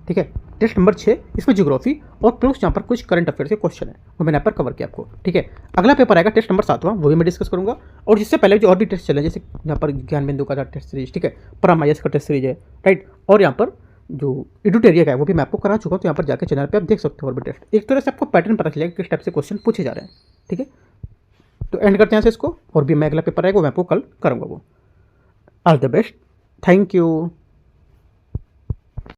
ठीक है, टेस्ट नंबर 6, इसमें ज्योग्राफी और प्लस यहाँ पर कुछ करंट अफेयर के क्वेश्चन है वो मैंने यहाँ पर कवर किया आपको। ठीक है, अगला पेपर आएगा टेस्ट नंबर 7वां, वो भी मैं डिस्कस करूंगा। और जिससे पहले जो और भी टेस्ट चले, जैसे यहाँ पर ज्ञान बिंदु का था टेस्ट सीरीज, ठीक है, परमायस का टेस्ट सीरीज है, राइट, और यहाँ पर जो एडुटेरिया का है वो भी मैं आपको करा चुका हूँ। तो यहाँ पर जाकर चैनल पर आप देख सकते हो और भी टेस्ट। एक तरह से आपको पैटर्न पता चलेगा किस टाइप से क्वेश्चन पूछे जा रहे हैं। ठीक है, तो एंड करते हैं से इसको, और भी मैं अगला पेपर आएगा वो मैं आपको कल करूँगा वो। All the best, thank you.